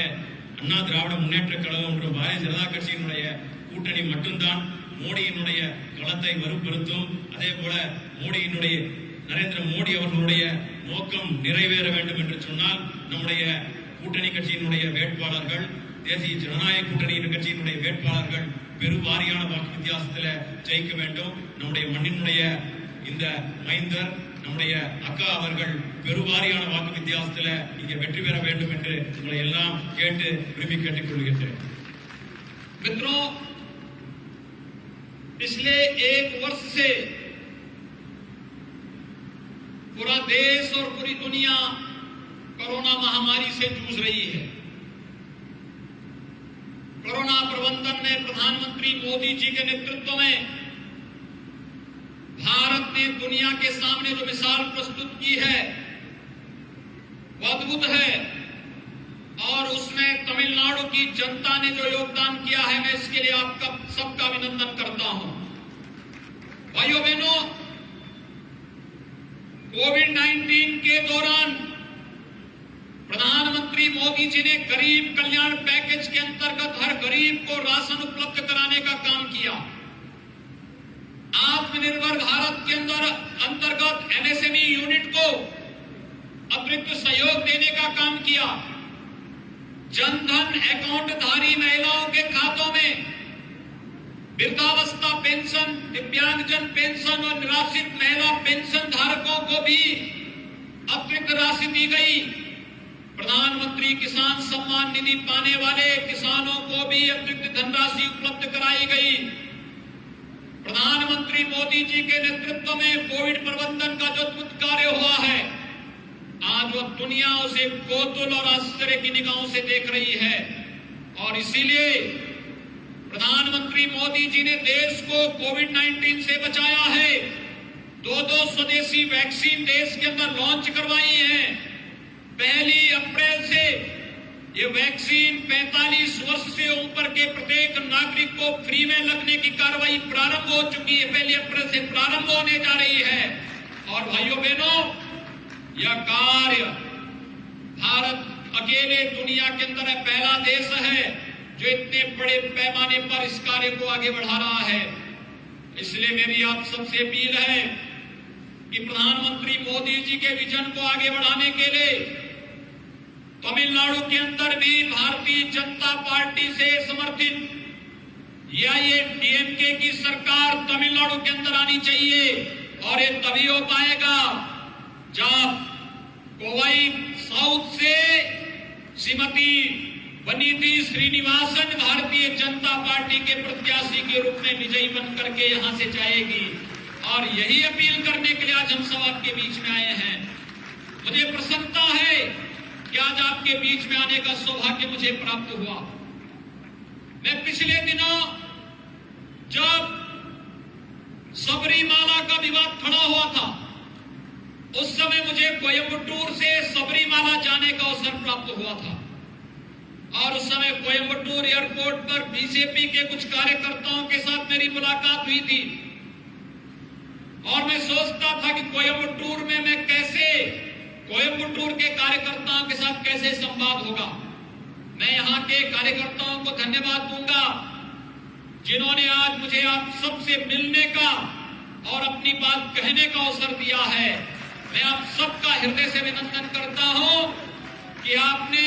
அண்ணா திராவிட முன்னேற்ற கழகம் மற்றும் பாரதிய ஜனதா கட்சியினுடைய கூட்டணி மட்டும்தான் மோடியினுடைய களத்தை வலுப்படுத்தும். அதே போல நரேந்திர மோடி அவர்களுடைய நோக்கம் நிறைவேற வேண்டும் என்று சொன்னால் நம்முடைய கூட்டணி கட்சியினுடைய வேட்பாளர்கள், தேசிய ஜனநாயக கூட்டணி கட்சியினுடைய வேட்பாளர்கள் பெருவாரியான வாக்கு வித்தியாசத்தில் ஜெயிக்க வேண்டும். நம்முடைய மண்ணினுடைய இந்த மைந்தர் நம்முடைய அக்கா அவர்கள் பெருவாரியான வாக்கு வித்தியாசத்தில் இங்கே வெற்றி பெற வேண்டும் என்று உங்களை எல்லாம் கேட்டு விரும்பி கேட்டுக்கொள்கிறேன். मित्रों, पिछले एक वर्ष से पूरा देश और पूरी दुनिया कोरोना महामारी से जूझ रही है। कोरोना प्रबंधन में प्रधानमंत्री मोदी जी के नेतृत्व में भारत ने दुनिया के सामने जो मिसाल प्रस्तुत की है वो अद्भुत है। और उसमें तमिलनाडु की जनता ने जो योगदान किया है, मैं इसके लिए आपका सबका अभिनंदन करता हूं। भाइयों बहनों, कोविड-19 के दौरान प्रधानमंत्री मोदी जी ने गरीब कल्याण पैकेज के अंतर्गत हर गरीब को राशन उपलब्ध कराने का काम किया। आत्मनिर्भर भारत के अंतर्गत एमएसएमई यूनिट को अतिरिक्त सहयोग देने का काम किया। जनधन अकाउंट धारी महिलाओं के खातों में वृद्धावस्था पेंशन, दिव्यांगजन पेंशन और निराश्रित महिला पेंशन धारकों को भी अतिरिक्त राशि दी गई। प्रधानमंत्री किसान सम्मान निधि पाने वाले किसानों को भी अतिरिक्त धनराशि उपलब्ध कराई गई। प्रधानमंत्री मोदी जी के नेतृत्व में कोविड प्रबंधन का जो अद्भुत कार्य हुआ है, आज वह दुनिया उसे कौतूहल और आश्चर्य की निगाहों से देख रही है। और इसीलिए प्रधानमंत्री मोदी जी ने देश को कोविड-19 से बचाया है। 2 स्वदेशी वैक्सीन देश के अंदर लॉन्च करवाई है। 1 अप्रैल से ये वैक्सीन 45 वर्ष से ऊपर के प्रत्येक नागरिक को फ्री में लगने की कार्रवाई प्रारंभ हो चुकी है। 1 अप्रैल से प्रारंभ होने जा रही है। और भाइयों बहनों, यह कार्य भारत अकेले दुनिया के अंदर पहला देश है जो इतने बड़े पैमाने पर इस कार्य को आगे बढ़ा रहा है। इसलिए मेरी आप सबसे अपील है कि प्रधानमंत्री मोदी जी के विजन को आगे बढ़ाने के लिए तमिलनाडु के अंदर भी भारतीय जनता पार्टी से समर्थित या ये डीएमके की सरकार तमिलनाडु के अंदर आनी चाहिए, और ये तभी हो पाएगा जब कोवाई साउथ से श्रीमती वनिति श्रीनिवासन भारतीय जनता पार्टी के प्रत्याशी के रूप में विजयी बनकर के यहां से जाएगी। और यही अपील करने के लिए आज हम सब आपके बीच में आए हैं। मुझे प्रसन्नता है कि आज आपके बीच में आने का सौभाग्य मुझे प्राप्त हुआ। मैं पिछले दिनों जब सबरीमाला का विवाद खड़ा हुआ था, उस समय मुझे कोयंबटूर से सबरीमाला जाने का अवसर प्राप्त हुआ था, और उस समय कोयंबटूर एयरपोर्ट पर बीजेपी के कुछ कार्यकर्ताओं के साथ मेरी मुलाकात हुई थी, और मैं सोचता था कि कोयंबटूर में मैं कैसे कोयंबटूर के कार्यकर्ताओं के साथ कैसे संवाद होगा। मैं यहाँ के कार्यकर्ताओं को धन्यवाद दूंगा जिन्होंने आज मुझे आप सबसे मिलने का और अपनी बात कहने का अवसर दिया है। मैं आप सबका हृदय से अभिनंदन करता हूं कि आपने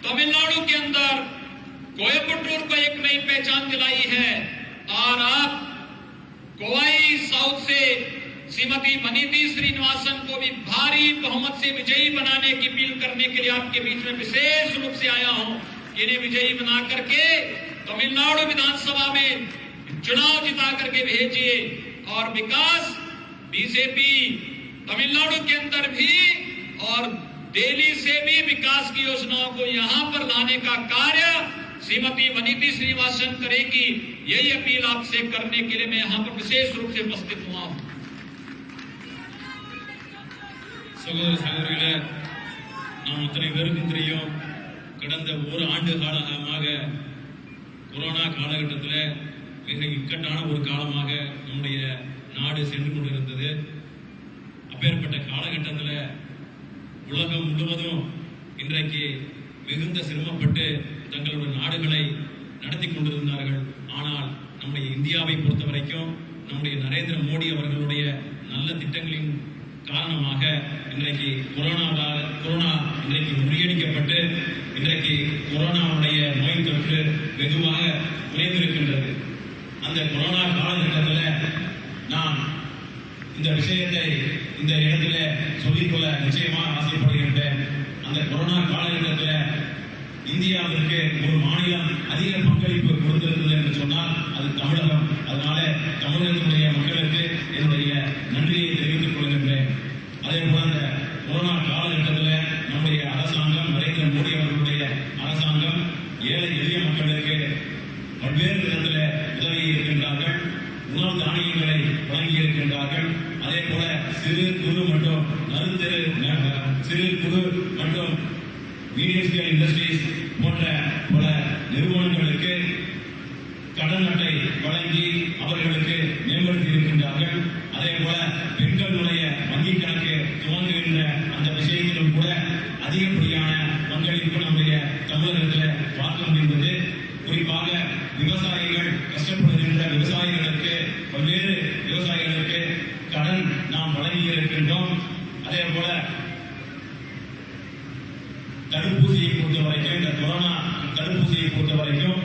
तमिलनाडु के अंदर कोयंबटूर को एक नई पहचान दिलाई है, और आप कोवाई साउथ से श्रीमती वनिति श्रीनिवासन को भी भारी बहुमत से विजयी बनाने की अपील करने के लिए आपके बीच में विशेष रूप से आया हूं। इन्हें विजयी बना करके तमिलनाडु विधानसभा में चुनाव जिता करके भेजिए, और विकास बीजेपी तमिलनाडु के अंदर भी और दिल्ली से भी विकास की योजनाओं को यहां पर लाने का कार्य श्रीमती वनिति श्रीनिवासन करेगी। यही अपील आपसे करने के लिए मैं यहां पर विशेष रूप से उपस्थित हुआ हूं। சகோதர சகோதரிகளே, நாம் அத்தனை பேருக்கும் தெரியும், கடந்த ஒரு ஆண்டு காலமாக கொரோனா காலகட்டத்தில் மிக இக்கட்டான ஒரு காலமாக நம்முடைய நாடு சென்று கொண்டிருந்தது. அப்பேற்பட்ட காலகட்டத்தில் உலகம் முழுவதும் இன்றைக்கு மிகுந்த சிரமப்பட்டு தங்களுடைய நாடுகளை நடத்தி கொண்டிருந்தார்கள். ஆனால் நம்முடைய இந்தியாவை பொறுத்த வரைக்கும் நம்முடைய நரேந்திர மோடி அவர்களுடைய நல்ல திட்டங்களின் காரணமாக இன்றைக்கு கொரோனா இன்றைக்கு முறியடிக்கப்பட்டு இன்றைக்கு கொரோனாவுடைய நோய் தொற்று வெகுவாக குறைந்திருக்கின்றது. அந்த கொரோனா காலகட்டத்தில் நான் இந்த விஷயத்தை இந்த இடத்துல சொல்லிக்கொள்ள நிச்சயமாக ஆசைப்படுகின்றேன். அந்த கொரோனா காலகட்டத்தில் இந்தியாவிற்கு ஒரு மாநிலம் அதிக பங்களிப்பு கொடுத்திருந்தது என்று சொன்னால் அது தமிழகம். அதனால தமிழகத்தினுடைய மக்களுக்கு என்னுடைய நன்றியை தெரிவித்துக் கொள்கின்றேன். அதே போல அந்த கொரோனா காலகட்டத்தில் நம்முடைய அரசாங்கம், நரேந்திர மோடி அவர்களுடைய அரசாங்கம் ஏழை எளிய மக்களுக்கு பல்வேறு விதத்தில் உதவி இருக்கின்றார்கள். உணவு தானியங்களை வழங்கி இருக்கின்றார்கள். அதே போல சிறு குறு மற்றும் மீடியம் ஸ்கேல் இண்டஸ்ட்ரீஸ் போன்ற பல நிறுவனங்களுக்கு கடன் அட்டை வழங்கி அவர்களுக்கு மேம்படுத்தி இருக்கின்றார்கள். அதே போல பெண்களுடைய வங்கிக் கணக்கு துவங்குகின்ற அந்த விஷயத்திலும் கூட அதிகப்படியான பங்களிப்பு நம்முடைய தமிழகத்தில் பார்க்க முடிந்தது. குறிப்பாக விவசாயிகள் கஷ்டப்படுகின்ற விவசாயிகளுக்கு பல்வேறு விவசாயிகளுக்கு கடன் நாம் வழங்கி இருக்கின்றோம். அதே போல தடுப்பூசியை பொறுத்த வரைக்கும், இந்த கொரோனா தடுப்பூசியை பொறுத்த வரைக்கும்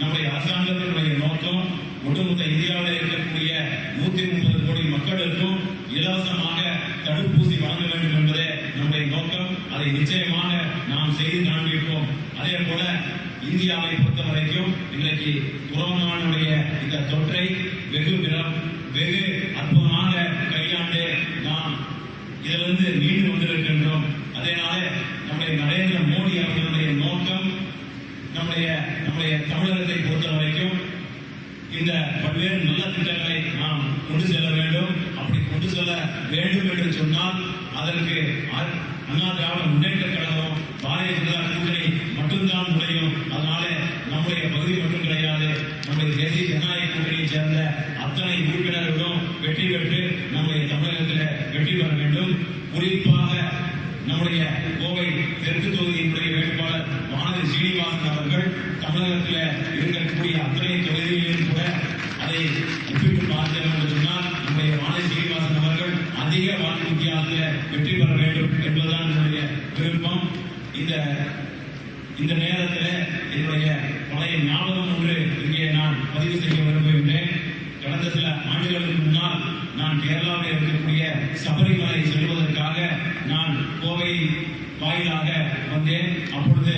நம்முடைய அரசாங்கத்தினுடைய நோக்கம் ஒட்டுமொத்த இந்தியாவில் இருக்கக்கூடிய 130 கோடி மக்களுக்கும் இலவசமாக தடுப்பூசி வழங்க வேண்டும் என்பதே நம்முடைய நோக்கம். அதை நிச்சயமாக நாம் செய்து காண்பிப்போம். அதே போல இந்தியாவை பொறுத்த வரைக்கும் இன்றைக்கு கொரோனாவுடைய இந்த தொற்றை வெகு அற்புதமாக கையாண்டு நாம் இதிலிருந்து மீண்டு வந்திருக்கின்றோம். அதனால நம்முடைய நரேந்திர மோடி அவர்களுடைய நோக்கம் நம்முடைய தமிழகத்தை பொறுத்த வரைக்கும் இந்த பல்வேறு நல்ல திட்டங்களை நாம் கொண்டு செல்ல வேண்டும். அப்படி கொண்டு செல்ல வேண்டும் என்று சொன்னால் அதற்கு அண்ணா திராவிட முன்னேற்ற கழகம், பாரதிய ஜனதா கூட்டணி மட்டும்தான் முடியும். அதனால நம்முடைய பகுதி மட்டும் கிடையாது, நம்முடைய தேசிய ஜனநாயக கூட்டணியை சேர்ந்த அத்தனை உறுப்பினர்களும் வெற்றி பெற்று நம்முடைய தமிழகத்தில் வெற்றி பெற வேண்டும். குறிப்பாக நம்முடைய கோவை தெற்கு தொகுதியினுடைய வேட்பாளர் வானதி ஸ்ரீனிவாசன் அவர்கள் தமிழகத்தில் இருக்கக்கூடிய அத்தனை தொகுதிகளிலும் கூட அதை ஒப்பிட்டு பார்த்தோம் என்று சொன்னால் நம்முடைய வானதி ஸ்ரீனிவாசன் அவர்கள் அதிக வாக்கு வித்தியாசத்தில் வெற்றி பெற வேண்டும் என்பதுதான் என்னுடைய விருப்பம். இந்த இந்த நேரத்தில் என்னுடைய பழைய ஞாபகம் ஒன்று இங்கே நான் பதிவு செய்ய விரும்புகின்றேன். கடந்த சில ஆண்டுகளுக்கு முன்னால் நான் கேரளாவில் இருக்கக்கூடிய சபரிமலை செல்வதற்காக நான் கோவை வாயிலாக வந்தேன். அப்பொழுது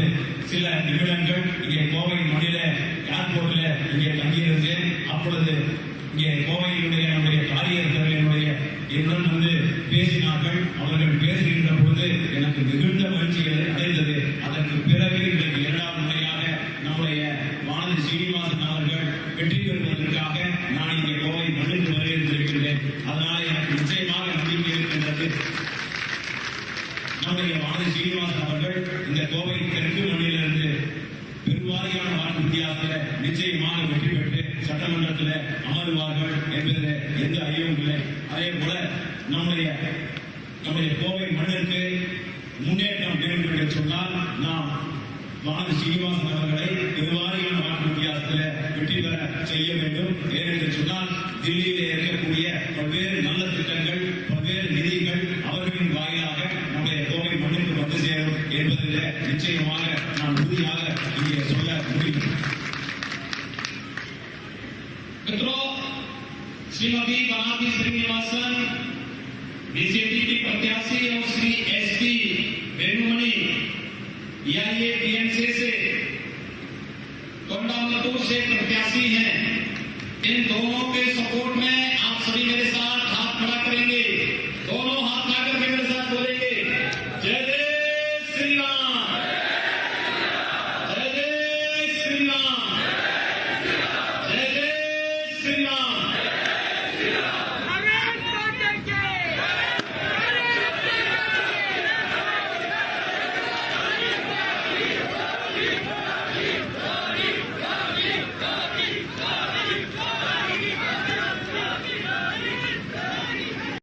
சில நிமிடங்கள் இங்கே கோவை மண்ணில ஏர்போர்ட்ல இங்கே தங்கியிருந்தேன். அப்பொழுது இங்கே கோவையினுடைய நம்முடைய காரியர்கள் என்னுடன் வந்து பேசினார்கள். அவர்கள் பேசுகின்ற பொழுது எனக்கு மிகுந்த மகிழ்ச்சியை அடைந்தது. அதற்கு பிறகு இன்றைக்கு 2வது முறையாக நம்முடைய வானதி சீனிவாசன் அவர்கள் வெற்றி பெறுவதற்காக நான் இங்கே கோவை மண்ணுக்கு வருகின்றேன். அதனால் எனக்கு நிச்சயமாக நம்பிக்கை இருக்கின்றது. நம்முடைய வானதி சீனிவாசன் அவர்கள் இந்த கோவை தெற்கு மண்ணிலிருந்து பெருவாரியான வாக்கு வித்தியாசத்தில் நிச்சயமாக வெற்றி பெற்று சட்டமன்றத்தில் அமர்வார்கள் என்பதில் எந்த ஐயமும் இல்லை. அதே போல நம்முடைய கோவை மண்ணிற்கு முன்னேற்றம் வேண்டும் என்று சொன்னால் நாம் வானதி சீனிவாசன் அவர்களை பெருவாரியான வாக்கு வித்தியாசத்தில் வெற்றி பெற செய்ய வேண்டும். ஏனென்று சொன்னால் தில்லியிலே இருக்கக்கூடிய பல்வேறு நல்ல திட்டங்கள், பல்வேறு நிதிகள் அவர்களின் வாயிலாக நம்முடைய கோவை மண்ணுக்கு வந்து சேரும் என்பதில் நிச்சயமாக நான் உறுதியாக இங்கே சொல்ல முடியும். मित्रों, श्रीमती वनाथी श्रीनिवासन बीजेपी की प्रत्याशी और श्री